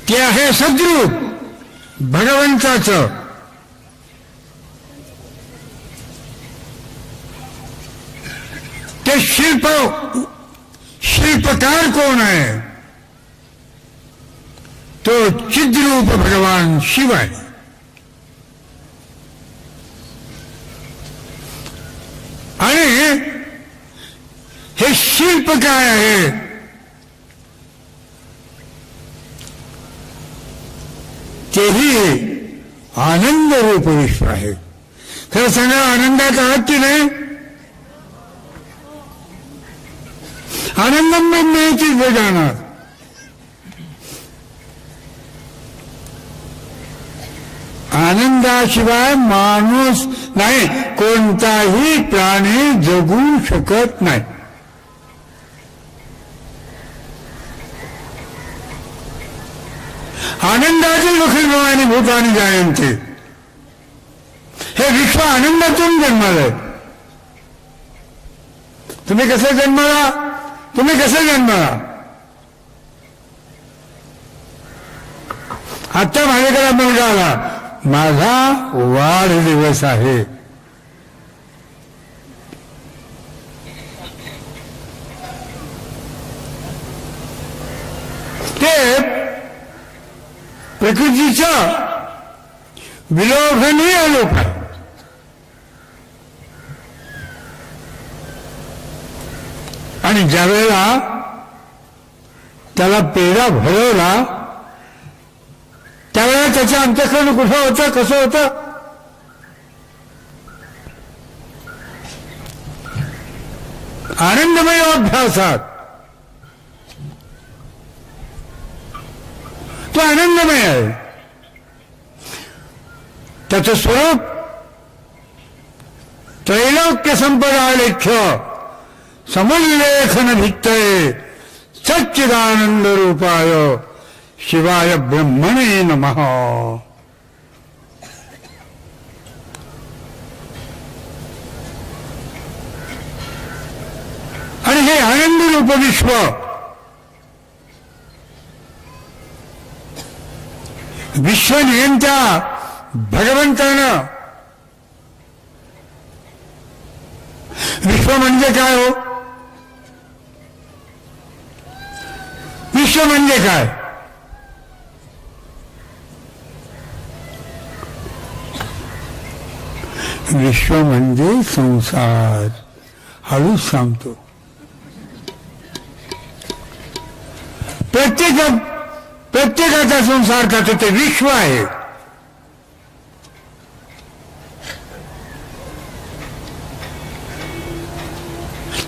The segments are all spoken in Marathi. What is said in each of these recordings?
ते आहे सद्रूप भगवंताचं. ते शिल्पकार कोण आहे? तो चिद्रूप भगवान शिव आहे. आणि हे शिल्प काय आहे? तेही आनंद रूप विश्व आहे. खरं सांगा, आनंदात आहात की नाही? आनंदम ब्रह्मेति जाणार. आनंदाशिवाय माणूस नाही, कोणताही प्राणी जगू शकत नाही. आनंदाचे लखनभवानी भूतानी जायंते. हे विश्व आनंदातून जन्मालंय. तुम्ही कसं जन्माला? तुम्ही कसं जन्माला? आता माझ्याकडे मुलगा आला, माझा वाढदिवस आहे. ते प्रकृतीचा विलोभनीय लोक आहे. आणि ज्यावेळेला त्याला पेढा भरवला त्यावेळेला त्याच्या अंतःकरण कुठं होतं, कसं होतं? आनंदमय अभ्यासात. तो आनंदमय आहे. त्याचं स्वरूप त्रैलोक्य संपदा लेख्य समुल्लेखन भित्तये सच्चिदानंद रूपाय शिवाय ब्रह्मणे नमः. आणि हे आनंद रूप विश्व विश्वनियंत्या भगवंतानं. विश्व म्हणजे काय हो? विश्व म्हणजे काय? विश्व म्हणजे संसार. हळूच सांगतो. प्रत्येकाचा संसार का ते विश्व आहे.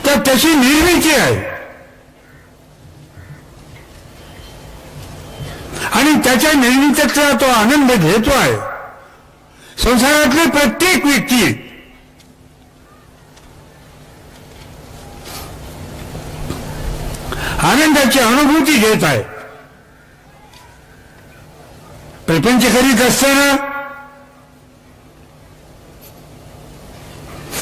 तर तशी निर्मिती आहे. आणि त्याच्या निर्मितीचा तो आनंद घेतो आहे. संसारातली प्रत्येक व्यक्ती आनंदाची अनुभूती घेत आहे. प्रपंच करीत असताना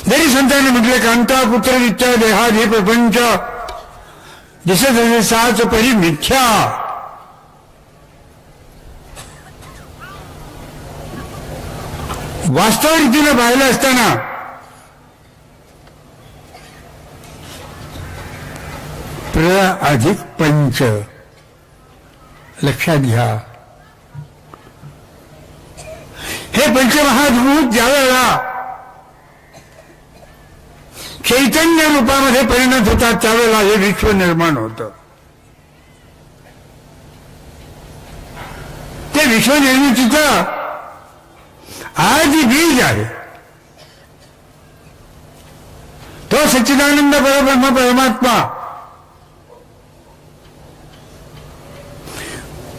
जरी संतांनी म्हटले कांता पुत्र नित्य देहादी प्रपंच दिसत असे साच परी मिथ्या. वास्तव रीतीनं पाहिलं असताना प्र अधिक पंच लक्षात घ्या. हे पंचमहाभूत ज्यावेळेला चैतन्य रूपामध्ये परिणत होतात त्यावेळेला हे विश्व निर्माण होतं. ते विश्व निर्मितीचं आदि बीज आहे. तो सच्चिदानंद परब्रह्म परमात्मा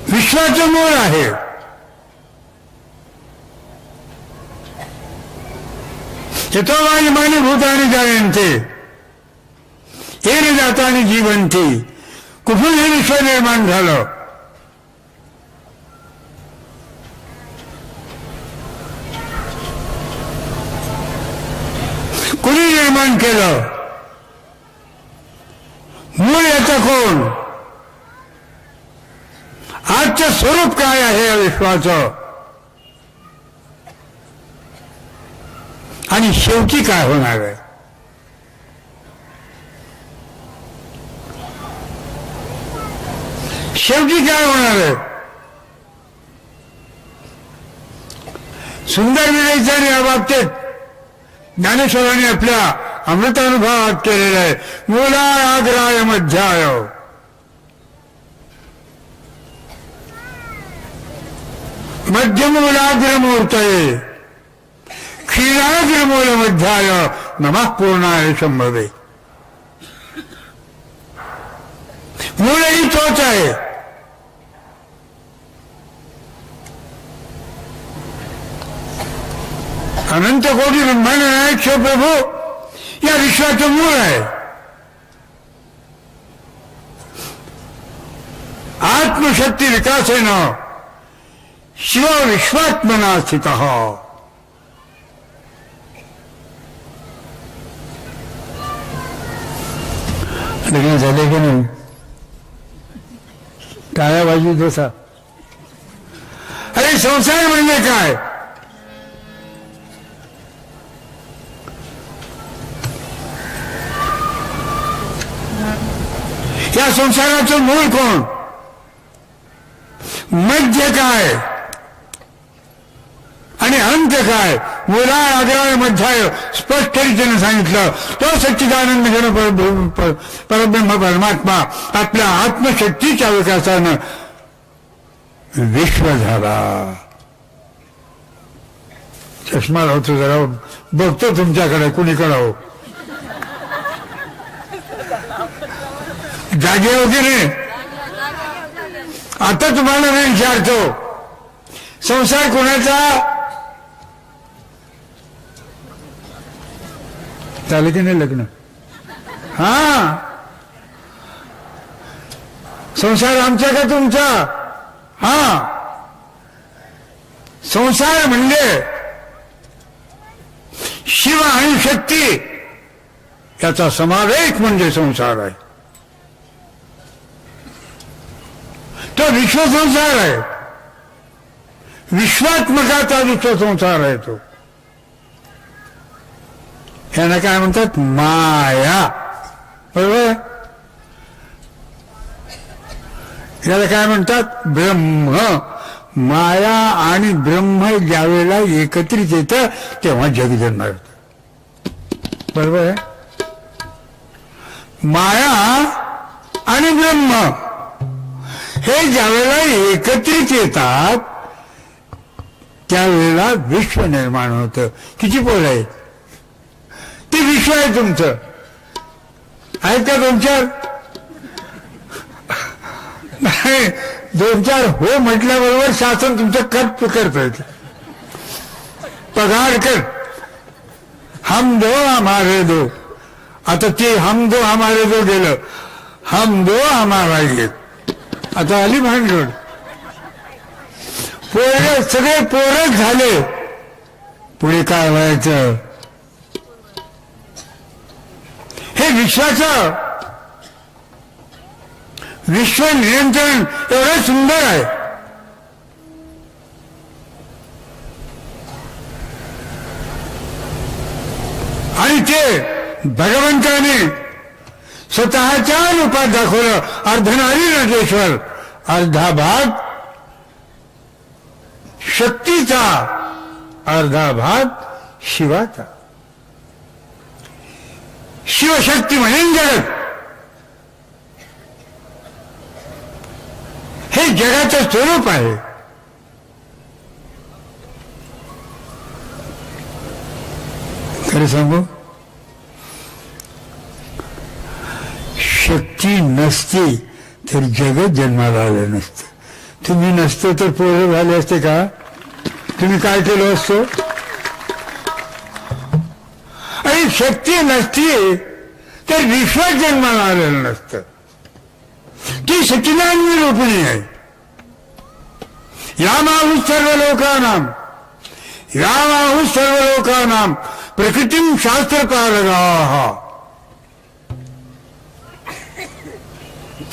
विश्वाचं मूळ आहे. यतो वायुमानी भूतानि जायन्ते येन जातानि जीवन्ति. कुठून हे विश्व निर्माण झालं? कुणी निर्माण केलं? मूळ याचं कोण? आजचं स्वरूप काय आहे या विश्वाचं आणि शेवटी काय होणार आहे. शेवटी काय होणार आहे. सुंदर विवेचन या बाबतीत ज्ञानेश्वरांनी आपल्या अमृतानुभवात केलेलं आहे. मूलाग्राय मध्याय मध्यमूलाग्रमूर्तये क्षीराग्रमूल मध्याय नमः पूर्णाय शंभवे. मूलही तोच आहे. अनंत कोटी ब्रह्मांड नायक शिवप्रभू या विश्वाचं मूळ आहे. आत्मशक्ती विकासेन शिव विश्वात्मना स्थितः. लग्न झाले की नाही. टाळ्या बाजू दोसा. अरे संसार म्हणजे काय. या संसाराचं मूळ कोण. मध्य काय आणि अंत काय. मूलाय आग्राय मध्याय स्पष्ट रीतीने सांगितलं. तो सच्चिदानंद घन परब्रह्म परमात्मा आपल्या आत्मशक्तीच्या विकासानं विश्व झाला. चष्मा लावतो जरा बघतो तुमच्याकडे कुणीकडे हो. जागे वगैरे. आता तुम्हाला मी विचारतो संसार कोणाचा. झालं की नाही लग्न. हा संसार आमचा का तुमचा. हा संसार म्हणजे शिव आणि शक्ती याचा समावेश म्हणजे संसार आहे. तो विश्वसंसार आहे. विश्वात्मकाचा विश्वसंसार आहे तो. यांना काय म्हणतात माया. बरोबर. याला काय म्हणतात ब्रह्म. माया आणि ब्रह्म ज्यावेळेला एकत्रित येतं तेव्हा जग जन्मार होतं. बरोबर आहे. माया आणि ब्रह्म हे ज्यावेळेला एकत्रित येतात त्यावेळेला विश्व निर्माण होतं. किती पोल आहे. ते विश्व आहे तुमचं. आहेत का दोन चार. नाही दोन चार हो म्हटल्याबरोबर शासन तुमचं कट करत. पगार कर. हम दो हमारे दो. आता ते हम दो हमारे दो गेलं. हम दो हमारा एक. आता आली भानगड. पोरं सगळे पोरच झाले. पुढे काय व्हायचं. हे विश्वाचं विश्व नियंत्रण एवढं सुंदर आहे. आणि ते भगवंताने स्वतःच्या रूपात दाखवलं. अर्धनारी नटेश्वर. अर्धा भाग शक्तीचा अर्धा भाग शिवाचा. शिवशक्ती म्हणून जगत. हे जगाचं स्वरूप आहे. खरं सांगू शक्ती नसती तर जगत जन्माला आलं नसतं. तुम्ही नसतं तर पोरं झाले असते का. तुम्ही काय केलं असतं. आणि शक्ती नसती तर विश्व जन्माला आलेलं नसतं. ती सच्चिदानंद रूपिणी आहे. यामाहु सर्व लोकानां यामाहु सर्व लोकानां प्रकृतिं शास्त्रपालकाः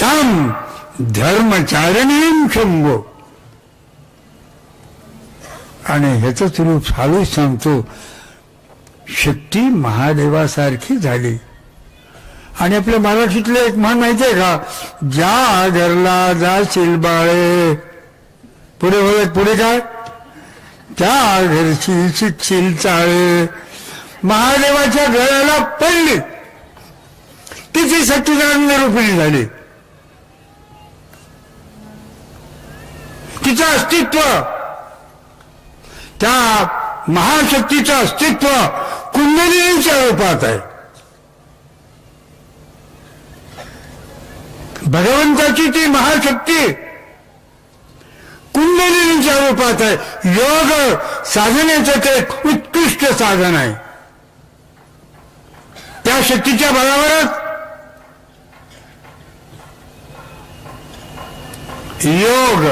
तां धर्मचारिणीं शंभो. आणि ह्याच रूप हळूच सांगतो, शक्ती महादेवासारखी झाली. आणि आपल्या मराठीतलं एक म्हण माहितीये का, ज्या घरला जाशील बाळे, पुढे काय, त्या घरची शिकशील चाळे. महादेवाच्या गळ्याला पडली, तिची सच्चिदानंद रूपिणी झाली. तिचं अस्तित्व, त्या महाशक्तीचं अस्तित्व कुंडलिनीच्या रूपात आहे. भगवंताची ती महाशक्ती कुंडलिनीच्या रूपात आहे. योग साधनेचं ते उत्कृष्ट साधन आहे. त्या शक्तीच्या बळावरच योग,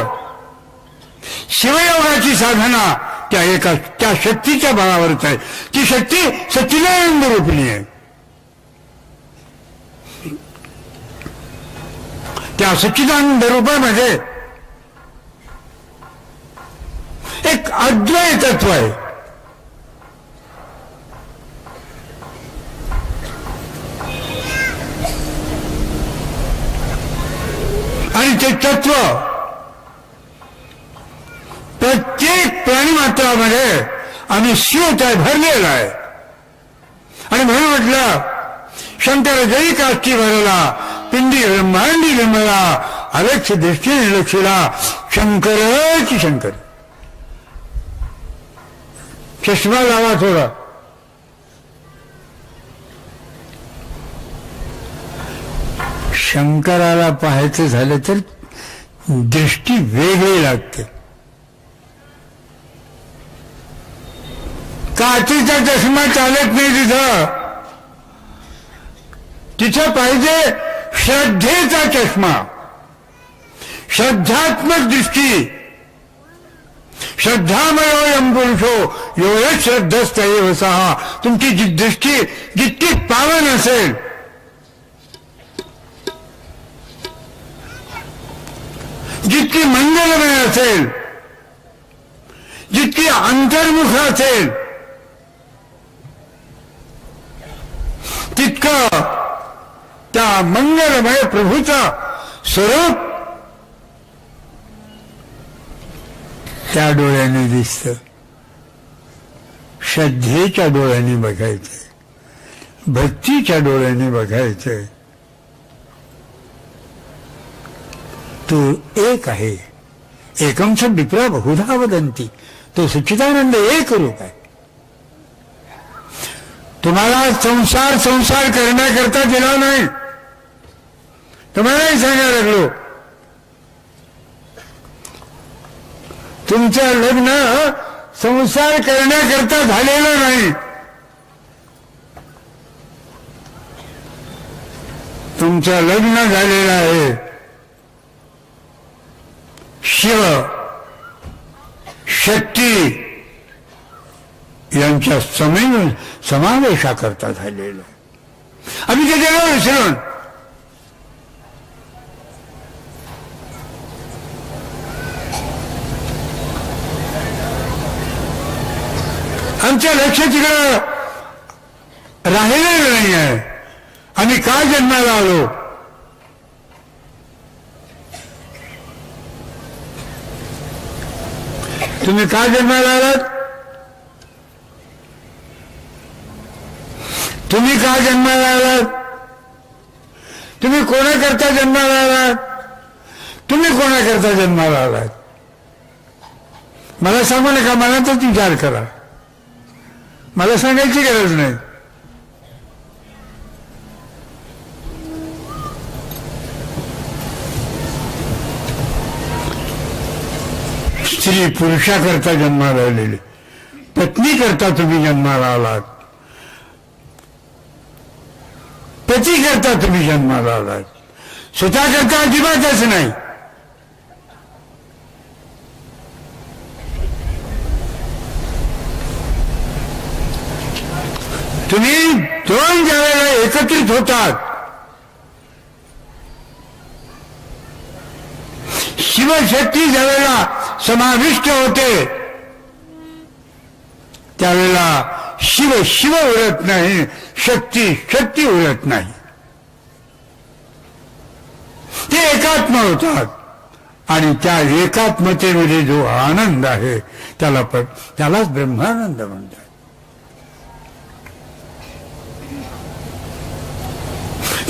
शिवयोगाची साधना त्या शक्तीच्या बळावरच आहे. ती शक्ती सच्चिदानंद रूपिणी आहे. त्या सच्चिदानंद रूपामध्ये एक अद्वैत तत्व आहे. आणि ते तत्व प्रत्येक प्राणीमात्रामध्ये आम्ही शिवताय भरलेला आहे. आणि म्हणून म्हटलं, शंकर जरी काष्टी भरला, पिंडी ब्रह्मांडी रमला, अलक्ष दृष्टीने लक्षला, शंकरची शंकर. चष्मा लावा थोडा. शंकराला पाहायचं झालं तर दृष्टी वेगळी लागते. काचेचा चष्मा चालत नाही तिथं पाहिजे श्रद्धेचा चष्मा, श्रद्धात्मक दृष्टी. श्रद्धामयोऽयं पुरुषो यो श्रद्धस्तैव सः. तुमची जी दृष्टी जितकी पावन असेल, जितकी मंगलमय असेल, जितकी अंतर्मुख असेल, तितकं त्या मंगलमय प्रभूचं स्वरूप त्या डोळ्याने दिसतं. श्रद्धेच्या डोळ्याने बघायचंय, भक्तीच्या डोळ्याने बघायचंय. तो एक आहे. एकं च विप्रा बहुधा वदन्ति. तो सच्चिदानंद एक रूप आहे. तुम्हाला संसार करण्याकरता दिला नाही. तुम्हालाही सांगायला लागलो, तुमचं लग्न संसार करण्याकरता झालेलं नाही. तुमचं लग्न झालेलं आहे शिव शक्ती यांच्या समावेशाकरता झालेलं. आम्ही ते गेलो विसरून. आमच्या लक्ष तिकडं राहिलेलं नाही आहे. आम्ही का जन्माला आलो, तुम्ही का जन्माला आलात, तुम्ही का जन्माला आलात, तुम्ही कोणाकरता जन्माला आलात, तुम्ही कोणाकरता जन्माला आलात. मला सांगू नका, मला तर विचार करा. मला सांगायची गरज नाही. स्त्री पुरुषाकरता जन्माला आलेली, पत्नी करता तुम्ही जन्माला आलात, पती करता तुम्ही जन्माला आलात. स्वतः करता अजिबातच नाही. तुम्ही दोन ज्यावेळेला एकत्रित होतात शिवशक्ती ज्यावेळेला समाविष्ट होते त्यावेळेला शिव शिव उरत नाही, शक्ती शक्ती उरत नाही. ते एकात्म होतात आणि त्या एकात्मतेमध्ये जो आनंद आहे त्यालाच ब्रह्मानंद म्हणतात.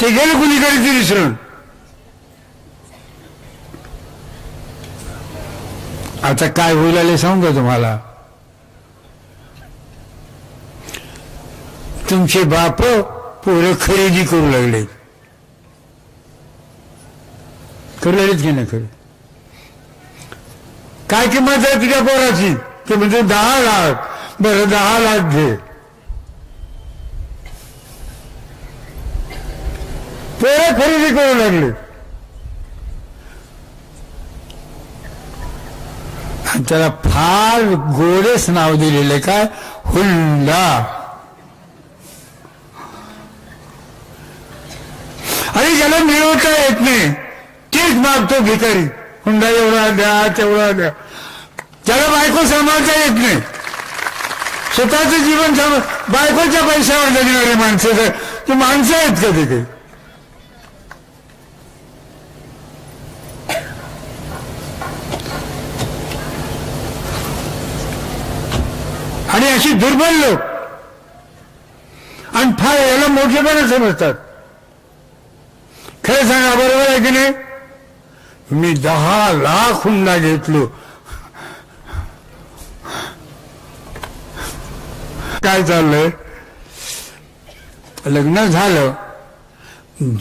ते गेलं कुणीकडे ते विसरून. आता काय होईल आले सांगू का तुम्हाला. तुमचे बाप पोरं खरेदी करू लागले, करू लागलेच की नाही खरं. काय किंमत आहे तुझ्या पोराची? ते म्हणजे 10 लाख. बरं 10 लाख घे. पोरं खरेदी करू लागले. त्याला फार गोडेच नाव दिलेले काय, हुंडा. आणि ज्याला मिळवता येत नाही तेच मागतो भिकारी. हुंडा एवढा द्या, तेवढा द्या. ज्याला बायको सांभाळता येत नाही, स्वतःचं जीवन बायकोच्या पैशावर जगणारी माणसं, ती माणसं आहेत का ते काही? आणि अशी दुर्बल लोक आणि फार याला मोठेपणा समजतात. खरं सांगा, बरोबर आहे की नाही? मी 10 लाख हुंडा घेतलो. काय चाललंय? लग्न झालं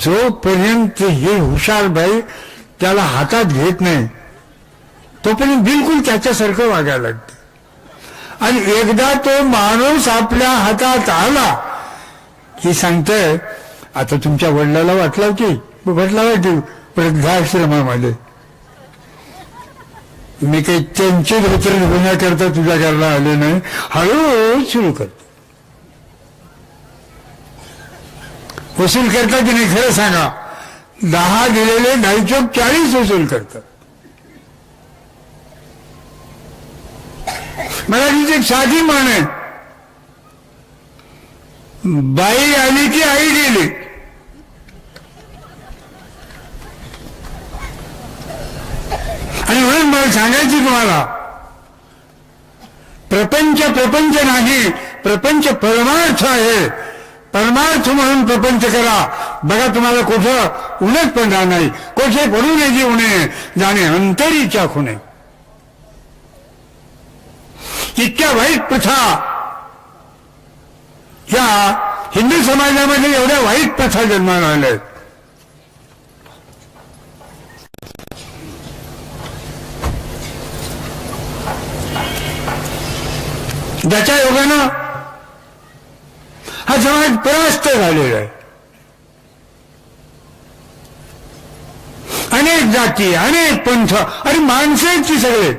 जोपर्यंत हे हुशार बाई त्याला हातात घेत नाही तोपर्यंत बिलकुल त्याच्यासारखं वागायला लागते. आणि एकदा तो माणूस आपल्या हातात आला की सांगतोय, आता तुमच्या वडिलाला वाटलं की म्हटलं वाटलं वृद्धाश्रमामध्ये मी काही त्यांचे धोतर होण्याकरता तुझ्या घरला आले नाही, हळूहळू सुरू करतो. वसूल करता की नाही? खरं सांगा. 10 दिलेले 2.5 40 वसूल करतात. मला तिची एक साधी म्हण आहे, बाई आली की आई गेली. आणि म्हणून मला सांगायची तुम्हाला, प्रपंच नाही, प्रपंच परमार्थ आहे. परमार्थ म्हणून प्रपंच करा. बघा तुम्हाला कुठं उन्हात पडणार नाही. कोठे पडू नये उणे जाणे अंतरीच्या खुणे. इतक्या वाईट प्रथा या हिंदू समाजामध्ये, एवढ्या वाईट प्रथा जन्माला आल्या. ज्याच्या योगानं हा समाज परास्त झालेला आहे. अनेक जाती, अनेक पंथ आणि माणसांची सगळे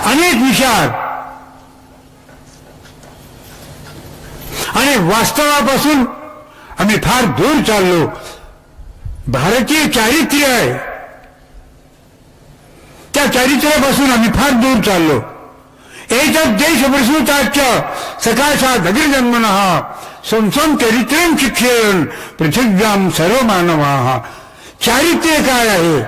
अनेक विचार आणि वास्तवापासून आम्ही फार दूर चाललो. भारतीय चारित्र्य आहे, त्या चारित्र्यापासून आम्ही फार दूर चाललो. एतत् देश प्रसूताच्च सकाशात् अग्रजन्मनः संसं चरित्रं शिक्षेन पृथिव्यां सर्व मानवाः. चारित्र्य काय आहे?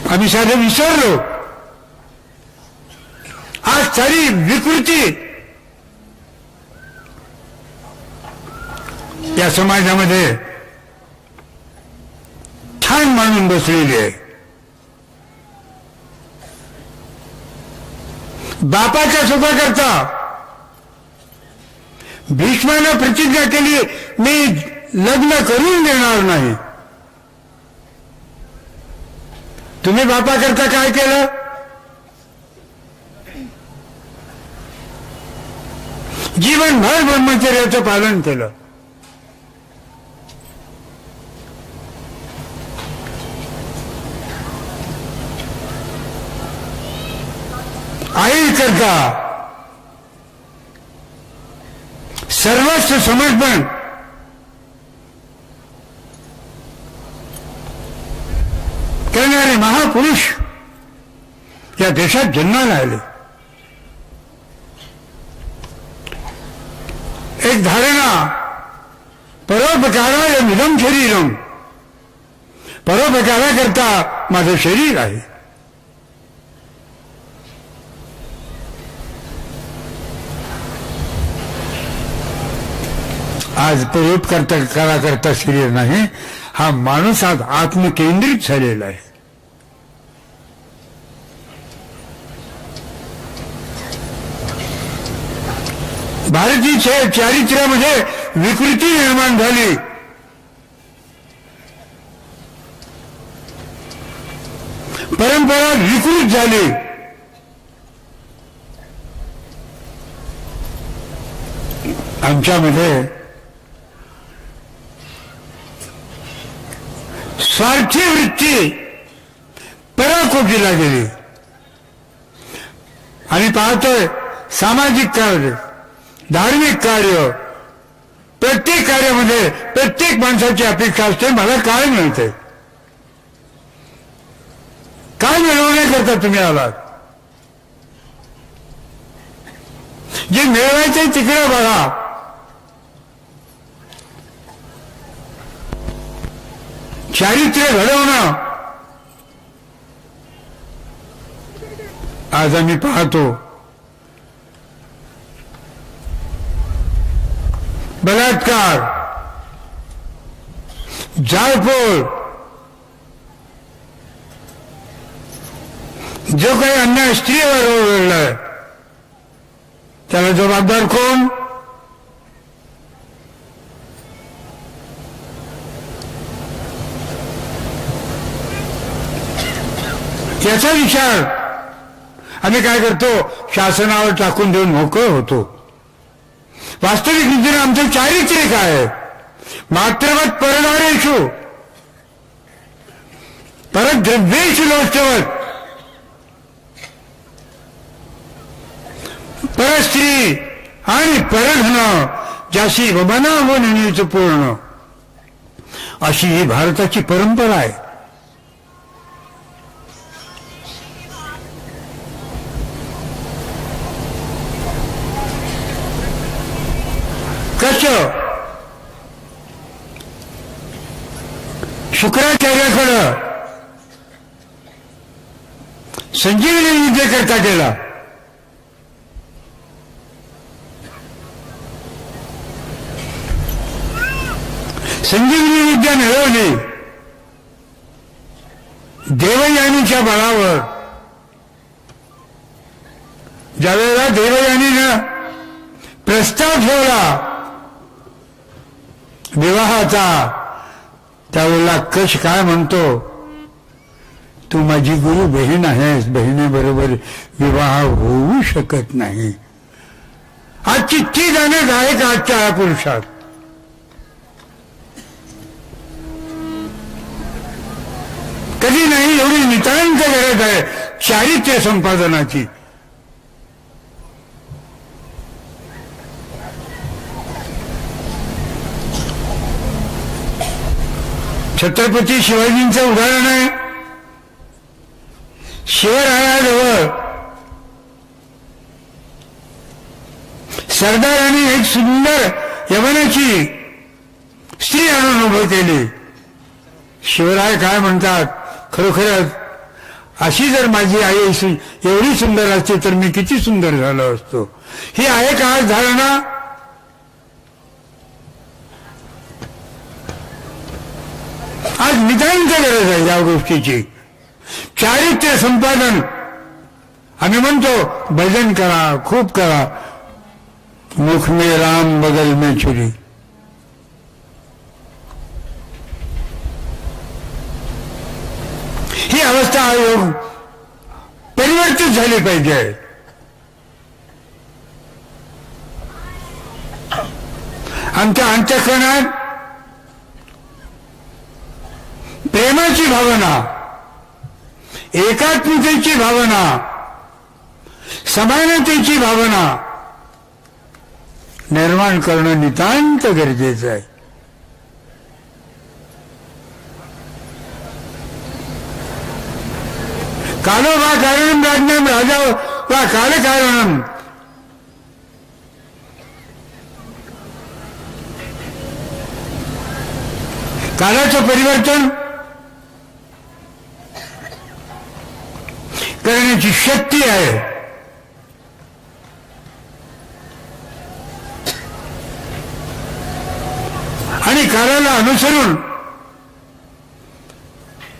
आम्ही साधं विसरलो. आज सारी विकृती या समाजामध्ये ठाण मानून बसलेली आहे. बापाच्या सुखाकरता भीष्मानं प्रतिज्ञा केली, मी लग्न करून देणार नाही. तुम्ही बापाकरता काय केलं? जीवनभर ब्रह्मचर्याचं पालन केलं. आई करता सर्वस्व समर्पण करणारे महापुरुष या देशात जन्माला आले. एक धारणा, परोपकाराय मिदं शरीरम, परोपकाराकरता माझं शरीर आहे. आज परोपकाराकरता शरीर नाही, हा माणूस आज आत्मकेंद्रित झालेला आहे. भारतीय चारित्र्यामध्ये विकृती निर्माण झाली. परंपरा विकृत झाली. आमच्यामध्ये स्वार्थी वृत्ती पराकोटीला गेली आणि पाहतोय सामाजिक कार्य, धार्मिक कार्य, प्रत्येक कार्यामध्ये प्रत्येक माणसाची अपेक्षा असते, मला काय मिळते, काय मिळवण्याकरता तुम्ही आलात. जे मिळवायचंय तिकडे बघा. चारित्र्य घडवणं आज आम्ही पाहतो. बलात्कार, जाळपोळ, जो काही अन्याय स्त्रीवर घडलाय त्याला जबाबदार कोण? याचा विचार आम्ही काय करतो, शासनावर टाकून देऊन मोकळं होतो. वास्तविक रीतीने आमचं चारित्र्य काय आहे? मात्रवत परदारेषु परद्रव्येषु लोष्टवत, परस्त्री आणि परधन ज्याशी वमना नेण्याचं पूर्ण, अशी ही भारताची परंपरा आहे. कसं शुक्राचार्याकडं संजीवनी विद्येकरता केला. संजीवनी विद्या मिळवली देवयानीच्या बळावर. ज्यावेळेला देवयानीनं प्रस्ताव ठेवला विवाहाचा, त्यावेळेला कश काय म्हणतो, तू माझी गुरु बहीण आहेस, बहिणीबरोबर विवाह होऊ शकत नाही. आज चिठ्ठी जाणं गायक आजच्या पुरुषात. कधी नाही, एवढी नितांत गरज आहे चारित्र्य संपादनाची. छत्रपती शिवाजींचं उदाहरण आहे. शिवरायाजवळ सरदारांनी एक सुंदर यवनाची स्त्री आणून उभं केली. शिवराय काय म्हणतात, खरोखरच अशी जर माझी आई एवढी सुंदर असते तर मी किती सुंदर झालो असतो. ही आहे का आज धारणा? आज नितांत गरज आहे या गोष्टीची. चारित्र्य संपादन. आम्ही म्हणतो भजन करा, खूप करा, मुख में राम बगल में छुरी. ही अवस्था आयोग परिवर्तित झाली पाहिजे. आमच्या अंतःकरणात प्रेमाची भावना, एकात्मतेची भावना, समानतेची भावना निर्माण करणं नितांत गरजेचं आहे. कालो वा कारणम राज्ञम राजा वा कालकारणम, कालाचं परिवर्तन करण्याची शक्ती आहे. आणि काळाला अनुसरून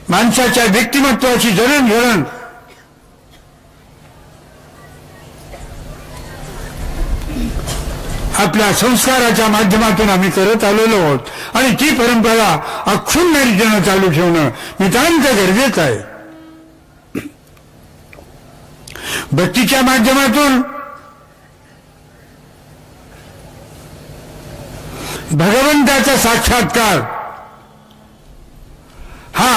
माणसाच्या व्यक्तिमत्वाची जडणघडण आपल्या संस्काराच्या माध्यमातून आम्ही करत आलेलो आहोत. आणि ती परंपरा अक्षुण्ण रीतीनं चालू ठेवणं नितांत गरजेचं आहे. भक्तीच्या माध्यमातून भगवंताचा साक्षात्कार हा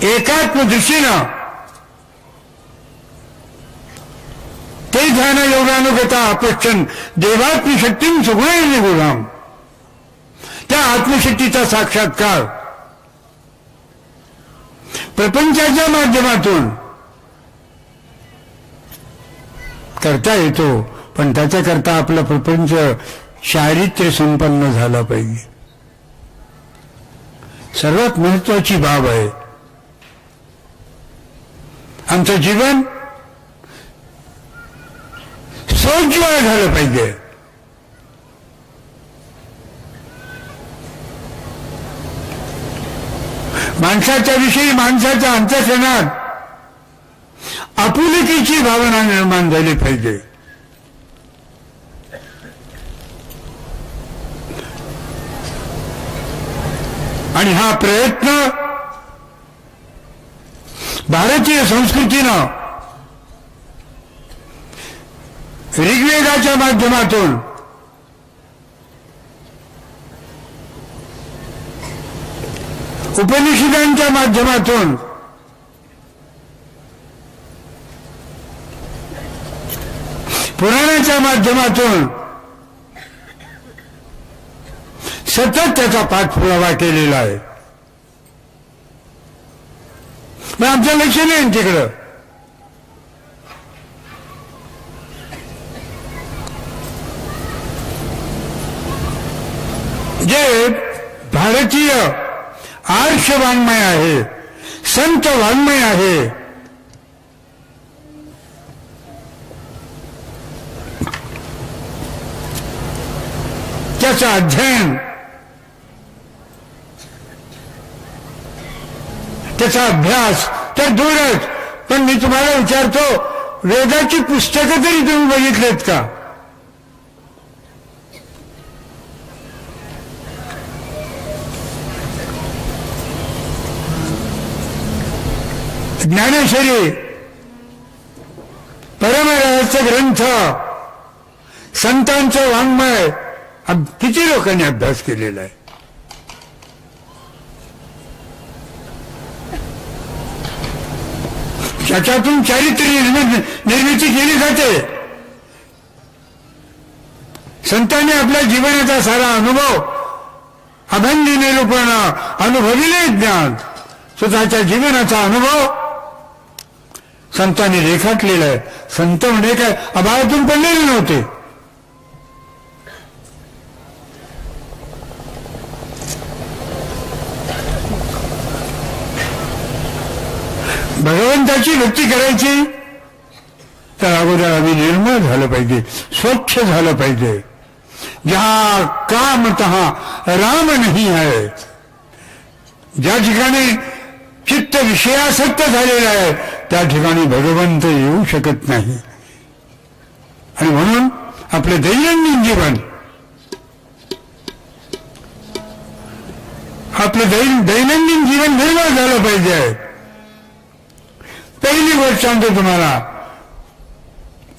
एकात्म दृष्टीनं ते ध्यान योगानुगता अपक्षण देवात्मशक्तीं सुगुणे गुणाम, त्या आत्मशक्तीचा साक्षात्कार प्रपंचाच्या माध्यमातून करता येतो. पण त्याच्याकरता आपलं प्रपंच चारित्र्य संपन्न झाला पाहिजे. सर्वात महत्वाची बाब आहे. आमचं जीवन सोज्वळ झालं पाहिजे. माणसाच्या विषयी माणसाच्या अंतःकरणात आपुलकीची भावना निर्माण झाली पाहिजे. आणि हा प्रयत्न भारतीय संस्कृतीनं ऋग्वेदाच्या माध्यमातून उपनिषदांच्या माध्यमातून पुराणाच्या माध्यमातून सतत त्याचा पाठपुरावा केलेला आहे. पण आमचं लक्ष नाही तिकडं. जे भारतीय आर्ष वाङ्मय आहे, संत वाङ्मय आहे, त्याचं अध्ययन, त्याचा अभ्यास तर दूरच. पण मी तुम्हाला विचारतो, वेदाची पुस्तकं तरी तुम्ही बघितलेत का? ज्ञानेश्वरी परमरहस्य ग्रंथ, संतांचं वाङ्मय किती लोकांनी अभ्यास केलेला आहे. त्याच्यातून चारित्र्य निर्मिती केली जाते. संतांनी आपल्या जीवनाचा सारा अनुभव अभंगी निरूपण अनुभविले ज्ञान, स्वतःच्या जीवनाचा अनुभव संतांनी रेखाटलेला आहे. संत म्हणजे काय आभाळातून पडलेले नव्हते. भगवंताची भक्ती करायची तर अगोदर आम्ही निर्मळ झालं पाहिजे, स्वच्छ झालं पाहिजे. जहा काम तहा राम नाही आहे, ज्या ठिकाणी चित्त विषयासक्त झालेलं आहे त्या ठिकाणी भगवंत येऊ शकत नाही. आणि म्हणून आपलं दैनंदिन जीवन, आपलं दैनंदिन जीवन निर्मळ झालं पाहिजे. पहिली गोष्ट सांगतो तुम्हाला,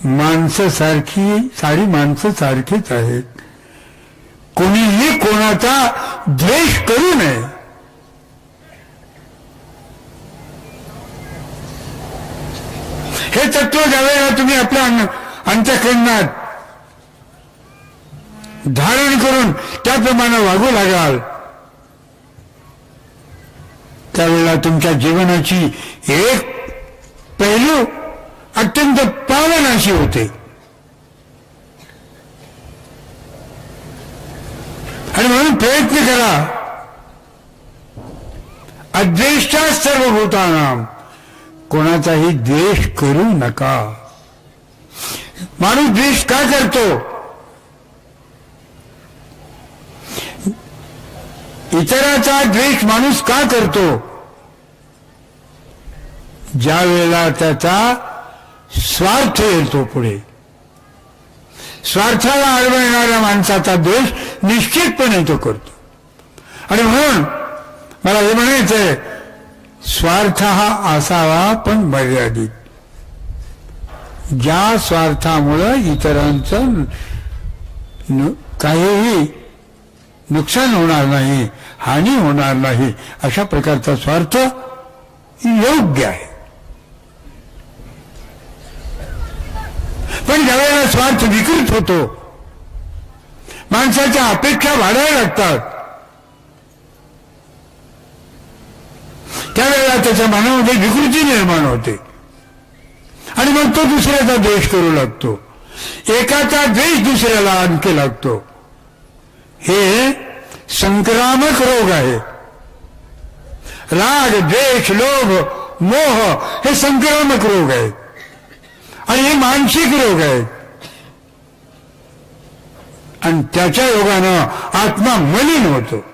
माणसं सारी माणसं सारखीच आहेत. कोणीही कोणाचा द्वेष करू नये. हे तत्व ज्यावेळेला तुम्ही आपल्या अंतःकरणात धारण करून त्याप्रमाणे वागू लागाल त्यावेळेला तुमच्या जीवनाची एक पैलू अत्यंत पावन अशी होते. आणि म्हणून प्रयत्न करा, अद्वेष्टा सर्वभूतानाम, कोणाचाही द्वेष करू नका. माणूस द्वेष का करतो? इतराचा द्वेष माणूस का करतो? ज्या वेळेला त्याचा स्वार्थ येतो पुढे, स्वार्थाला आडवा येणाऱ्या माणसाचा द्वेष निश्चितपणे तो करतो. आणि म्हणून मला हे म्हणायचंय, स्वार्थ हा असावा पण मर्यादित. ज्या स्वार्थामुळं इतरांचं काहीही नुकसान होणार नाही, हानी होणार नाही, अशा प्रकारचा स्वार्थ योग्य आहे. पण ज्यावेळेला स्वार्थ विकृत होतो, माणसाच्या अपेक्षा वाढायला लागतात, त्यावेळेला त्याच्या मनामध्ये विकृती निर्माण होते आणि मग तो दुसऱ्याचा द्वेष करू लागतो, एकाचा द्वेष दुसऱ्याला आणखी लागतो. हे संक्रामक रोग आहे. राग, द्वेष, लोभ, मोह हे संक्रामक रोग आहेत आणि हे मानसिक रोग आहेत. आणि त्याच्या योगानं आत्मा मलिन होतो.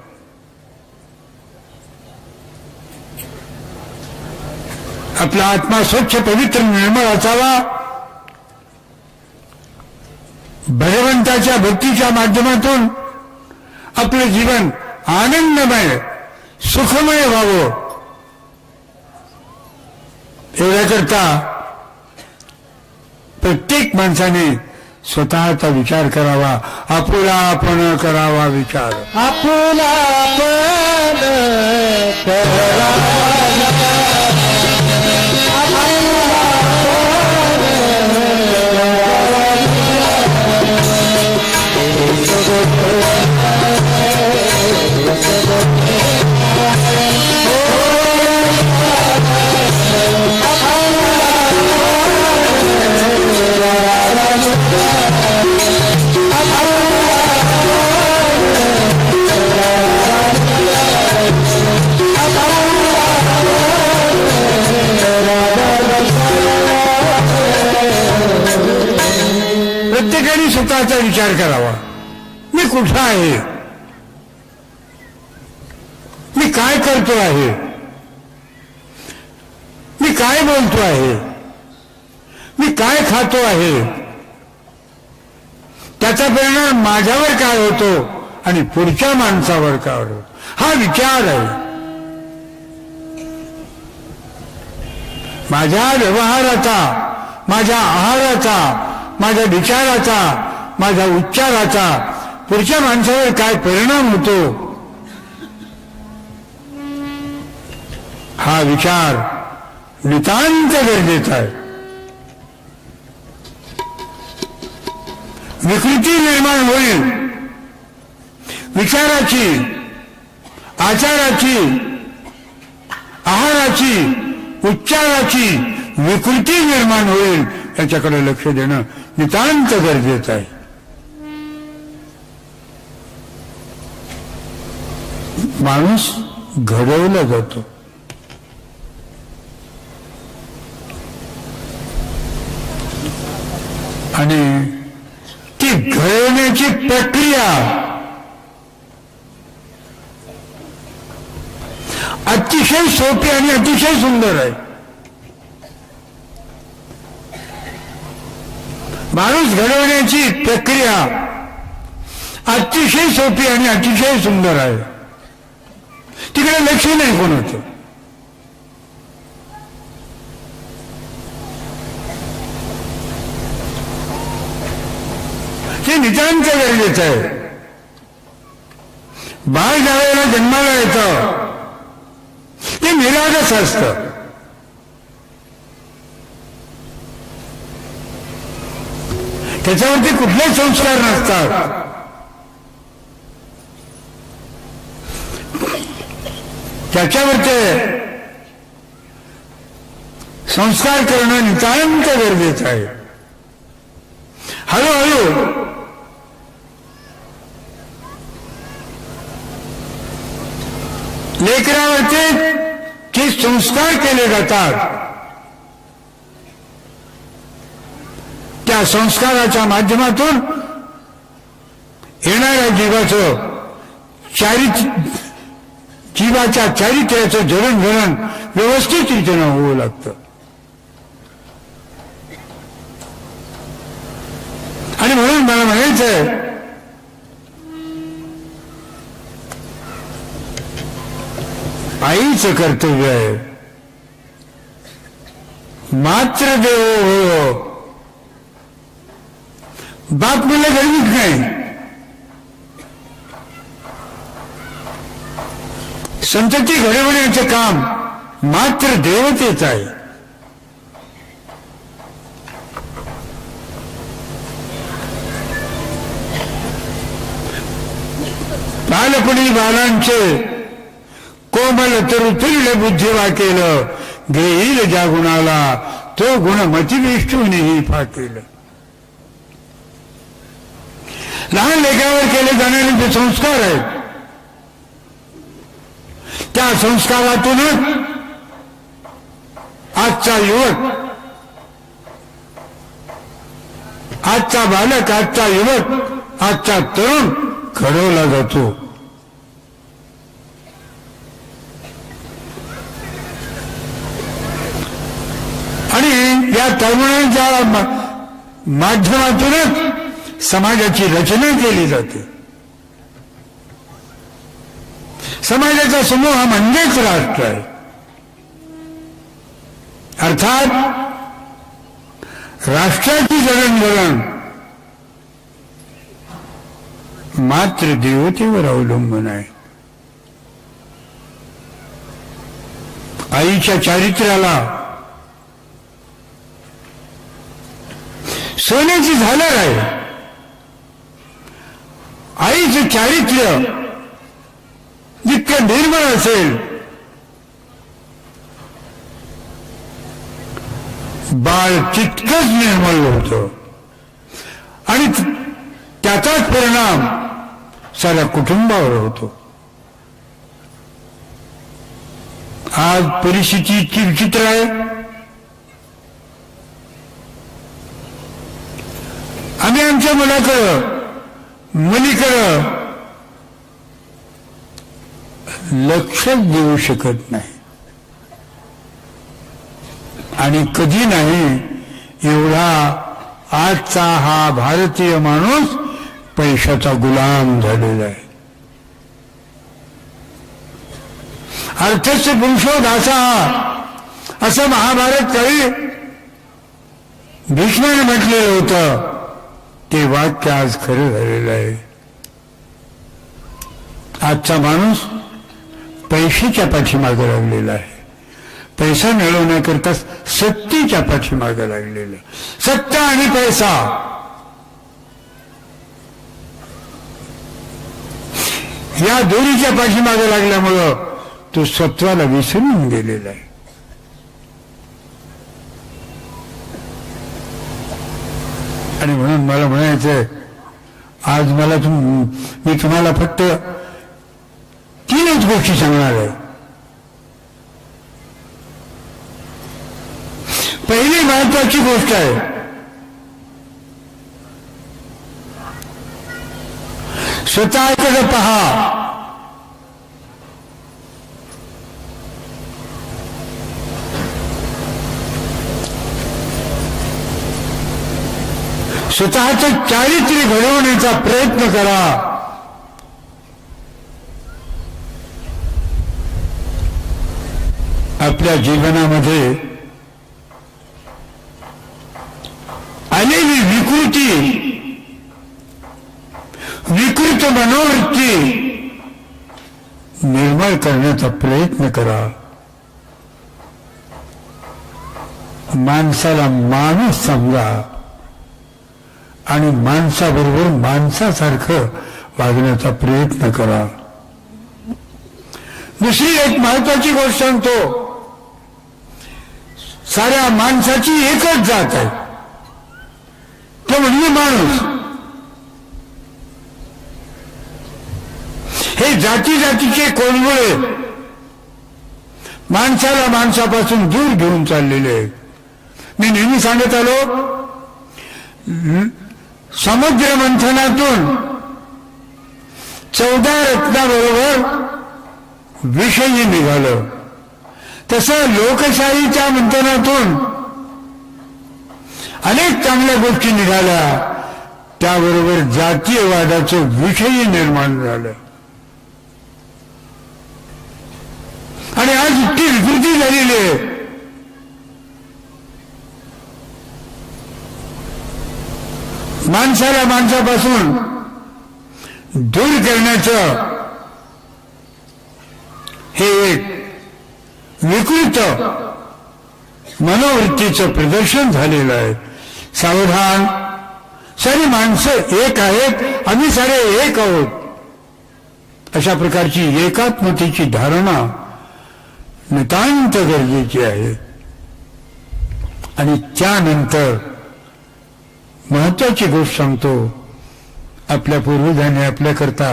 आपला आत्मा स्वच्छ, पवित्र, निर्मळ असावा. भगवंताच्या भक्तीच्या माध्यमातून आपलं जीवन आनंदमय, सुखमय व्हावं, एवढ्याकरता प्रत्येक माणसाने स्वतःचा विचार करावा. आपुला आपण करावा विचार, आपुला आपण करावा. प्रत्येकाने स्वतःचा विचार करावा. मी कुठं आहे? मी काय करतो आहे? मी काय बोलतो आहे? मी काय खातो आहे? त्याचा परिणाम माझ्यावर काय होतो आणि पुढच्या माणसावर काय होतो? हा विचार आहे. माझ्या व्यवहाराचा, माझ्या आहाराचा, माझ्या विचाराचा, माझ्या उच्चाराचा पुढच्या माणसावर काय परिणाम होतो, हा विचार नितांत गरजेचा आहे. विकृती निर्माण होईल, विचाराची, आचाराची, आहाराची, उच्चाराची विकृती निर्माण होईल, याच्याकडे लक्ष देणं नितांत गरजेचं आहे. माणूस घडवला जातो, आणि ती घडवण्याची प्रक्रिया अतिशय सोपी आणि अतिशय सुंदर आहे. माणूस घडवण्याची प्रक्रिया अतिशय सोपी आणि अतिशय सुंदर आहे. तिकडे लक्ष नाही कोणाचं. हे नितांत गरजेचं आहे. बाळ ज्यावेळेला जन्माला येतं ते निरागस असतं. त्याच्यावरती कुठलेच संस्कार नसतात. त्याच्यावरचे संस्कार करणं नितांत गरजेचं आहे. हळूहळू लेकरावरचे जे संस्कार केले जातात त्या संस्काराच्या माध्यमातून येणाऱ्या जीवाच्या चारित्र्याचं जडणघडण व्यवस्थित रीतीनं होऊ लागतं. आणि म्हणून मला म्हणायचंय, आईचं कर्तव्य आहे मात्र देवो हो. बाप मला गरजेच नाही. संतती घडवण्याचं काम मात्र देवतेच आहे. बालपणी बालांचे कोमल तरुतुल्य बुद्धी वाकेल, घेईल ज्या गुणाला तो गुण मतिविष्णूनेही फाकेल. लहान लेकरावर केले जाणारे जे संस्कार आहेत त्या संस्कारातूनच आजचा युवक, आजचा बालक, आजचा युवक, आजचा तरुण घडवला जातो. आणि या तरुणांच्या माध्यमातूनच समाजाची रचना केली जाते. समाजाचा समूह म्हणजेच राष्ट्र आहे. अर्थात राष्ट्राची जडणघडण मात्र देवतेवर अवलंबून आहे. आईच्या चारित्र्याला सोन्याची झालर आहे. आईचं चारित्र्य जितकं निर्मळ असेल बाळ तितकंच निर्मळ होतं आणि त्याचाच परिणाम साऱ्या कुटुंबावर होतो. आज परिस्थिती इतकी विचित्र आहे. आम्ही आमच्या मुलाकडं मुलीकडं लक्षच देऊ शकत नाही आणि कधी नाही एवढा आजचा हा भारतीय माणूस पैशाचा गुलाम झालेला आहे. अर्थस्य पुरुषो दासा असं महाभारत काळी भीष्माने म्हटलेलं होतं. ते वाक्य आज खरं झालेलं आहे. आजचा माणूस पैशाच्या पाठीमागे लागलेला आहे. पैसा मिळवण्याकरता सत्तेच्या पाठीमागे लागलेला आहे. सत्ता आणि पैसा या दोन्हीच्या पाठीमागे लागल्यामुळं तो सत्वाला विसरून गेलेला आहे. आणि म्हणून मला म्हणायचंय, आज मला मी तुम्हाला फक्त 3च गोष्टी सांगणार आहे. पहिली महत्वाची गोष्ट आहे, स्वतःकडे पहा. स्वतःचं चारित्र्य घडवण्याचा प्रयत्न करा. आपल्या जीवनामध्ये आलेली विकृत मनोवृत्ती निर्मळ करण्याचा प्रयत्न करा. माणसाला माणूस समजा आणि माणसाबरोबर माणसासारखं वागण्याचा प्रयत्न करा. दुसरी एक महत्वाची गोष्ट सांगतो, साऱ्या माणसाची एकच जात आहे, तो म्हणजे माणूस. हे जाती जातीचे कोणगुळे माणसाला माणसापासून दूर घेऊन चाललेले आहेत. मी नेहमी सांगत आलो, समुद्र मंथनातून 14 रत्नाबरोबर विषयी निघालं, तसं लोकशाहीच्या मंथनातून अनेक चांगल्या गोष्टी निघाल्या, त्याबरोबर जातीयवादाचं विषयी निर्माण झालं. आणि आज इतकी विकृती झालेली आहे. माणसाला माणसापासून दूर करण्याचं हे एक विकृत मनोवृत्तीचं प्रदर्शन झालेलं आहे. सावधान, सारी माणसं एक आहेत, आम्ही सारे एक आहोत, अशा प्रकारची एकात्मतेची धारणा नितांत गरजेची आहे. आणि त्यानंतर महत्वाची गोष्ट सांगतो, आपल्या पूर्वजांनी आपल्याकरता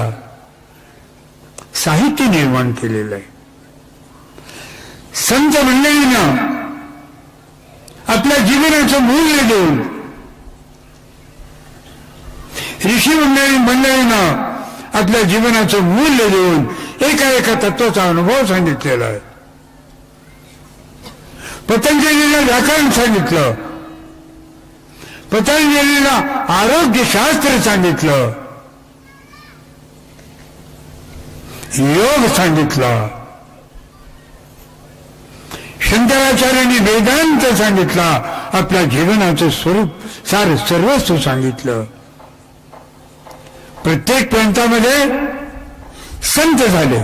साहित्य निर्माण केलेलं आहे. संत मंडळीनं आपल्या जीवनाचं मूल्य देऊन, ऋषी मंडळीनं आपल्या जीवनाचं मूल्य देऊन एका एका तत्वाचा अनुभव सांगितलेला आहे. पतंजलीला व्याकरण सांगितलं, पतंजलीला आरोग्यशास्त्र सांगितलं, योग सांगितला, शंकराचार्यांनी वेदांत सांगितला, आपल्या जीवनाचं स्वरूप सार सर्वस्व सांगितलं. प्रत्येक पंथामध्ये संत झाले.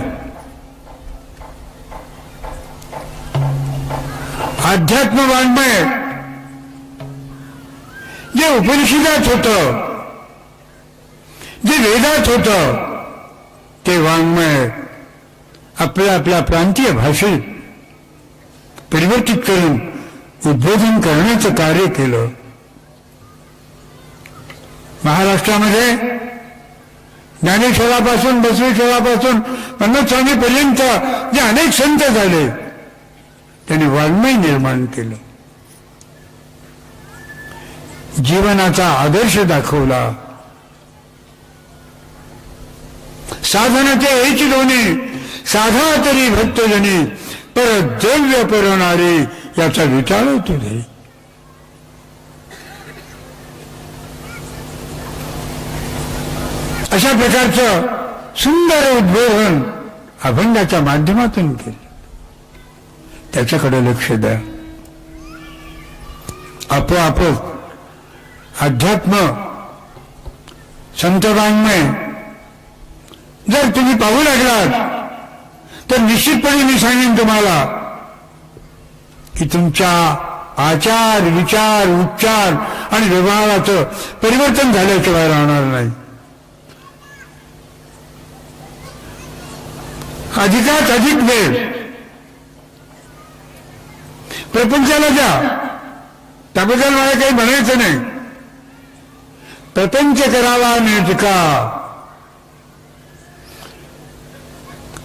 अध्यात्म वाङ्मय जे उपनिषदात होतं, जे वेदात होतं, ते वाङ्मय आपल्या आपल्या प्रांतीय भाषेत परिवर्तित करून उद्बोधन करण्याचं कार्य केलं. महाराष्ट्रामध्ये ज्ञानेश्वरापासून, बसवेश्वरापासून पन्नास्वामीपर्यंत जे अनेक संत झाले, त्यांनी वाङ्मय निर्माण केलं, जीवनाचा आदर्श दाखवला. साधनाचे हेच दोन्ही, साधा तरी भक्तजनी, पर द्रव्य परणारे याचा विचार होतो रे. अशा प्रकारचं सुंदर उद्बोधन अभंगाच्या माध्यमातून केलं. त्याच्याकडे लक्ष द्या. आपोआपच अध्यात्म संत वाङ्मय जर तुम्ही पाहू लागलात, तर निश्चितपणे मी सांगेन तुम्हाला की तुमच्या आचार, विचार, उच्चार आणि व्यवहाराचं परिवर्तन झाल्याशिवाय राहणार नाही. अधिकात अधिक वेळ प्रपंचाला द्या. त्याबद्दल मला काही म्हणायचं नाही. प्रपंच करावा निजका,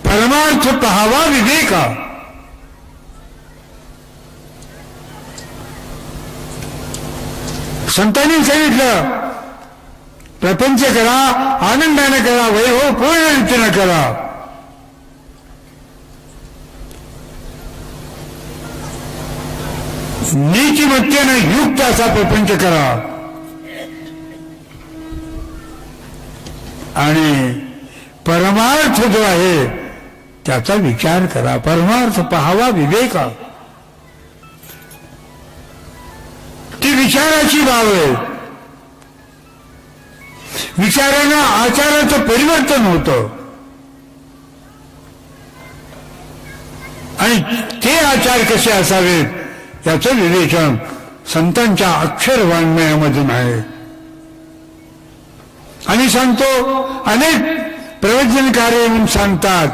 परमार्थ पहावा विवेका. संतांनी सांगितलं, प्रपंच करा, आनंदाने करा, वैभव पूर्ण रीतीने करा. नीतिमत्तेने युक्त असा प्रपंच करा. आणि परमार्थ जो आहे त्याचा विचार करा. परमार्थ पहावा विवेका. ती विचाराची बाब आहे. विचारानं आचाराचं परिवर्तन होतं आणि ते आचार कसे असावेत याचं विवेचन संतांच्या अक्षर वाङ्मयामधून आहे. आणि सांगतो, अनेक प्रवचनकार येऊन सांगतात,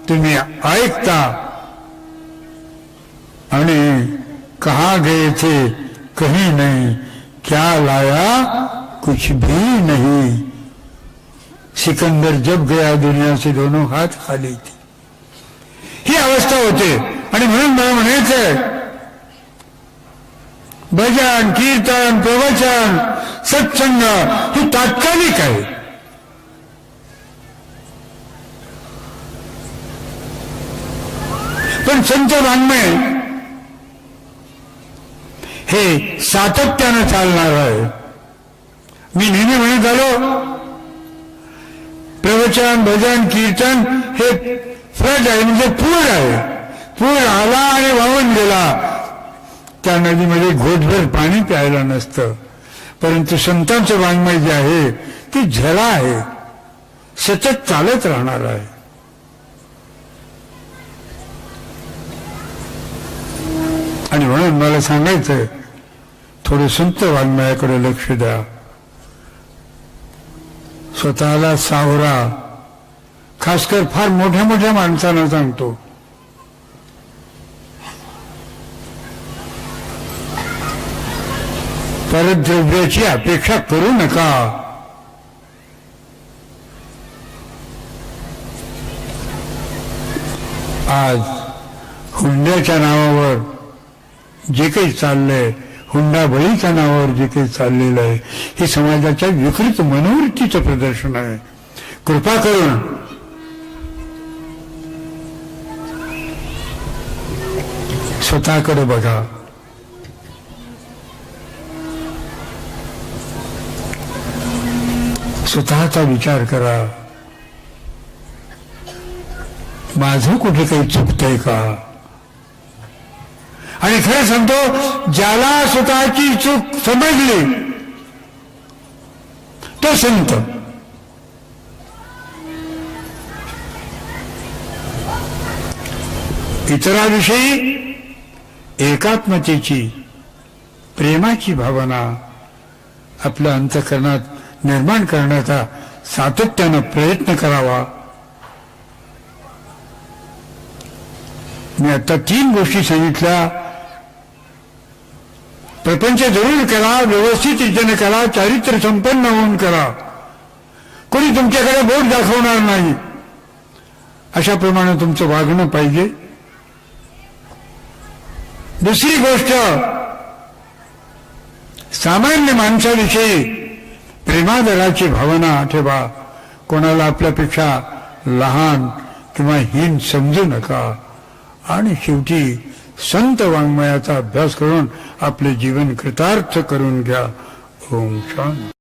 तुम्ही ऐकता आणि कहा गए थे कहीं नहीं, क्या लाया कुछ भी नहीं. सिकंदर जब गया दुनिया से दोनों हाथ खाली थी. ही अवस्था होते. आणि म्हणून मला म्हणायचंय, भजन कीर्तन प्रवचन सत्संग हे तात्कालिक आहे. पण संत वाङ्मय हे सातत्यानं चालणार आहे. मी नेहमी म्हणत आलो, प्रवचन भजन कीर्तन हे फ्लड आहे, म्हणजे पूर आहे. पूर आला आणि वाहून गेला, त्या नदीमध्ये घोटभर पाणी प्यायला नसतं. परंतु संतांचं वाङ्मय जे आहे ती झरा आहे, सतत चालत राहणार आहे. आणि म्हणून मला सांगायचंय, थोडं संत वाङ्मयाकडे लक्ष द्या. स्वतःला सावरा. खासकर फार मोठ्या मोठ्या माणसांना सांगतो, परद्रव्याची अपेक्षा करू नका. आज हुंड्याच्या नावावर जे काही चाललंय, हुंडाबळीच्या नावावर जे काही चाललेलं आहे, हे समाजाच्या विकृत मनोवृत्तीचं प्रदर्शन आहे. कृपा करून स्वतःकडे बघा. स्वतःचा विचार करा. माझं कुठे काही चुकतंय का? आणि खरं सांगतो, ज्याला स्वतःची चूक समजली तो संत. इतराविषयी एकात्मतेची प्रेमाची भावना आपल्या अंतःकरणात निर्माण करण्याचा सातत्यानं प्रयत्न करावा. मी आता 3 गोष्टी सांगितल्या. प्रपंच जरूर करा, व्यवस्थित रीतीने करा, चारित्र्य संपन्न होऊन करा. कोणी तुमच्याकडे बोट दाखवणार नाही, अशाप्रमाणे तुमचं वागणं पाहिजे. दुसरी गोष्ट, सामान्य माणसाविषयी प्रेमादराची भावना ठेवा. कोणाला आपल्यापेक्षा लहान किंवा हीन समजू नका. आणि शेवटी संत वाङ्मयाचा अभ्यास करून आपले जीवन कृतार्थ करून घ्या. ओम शांती.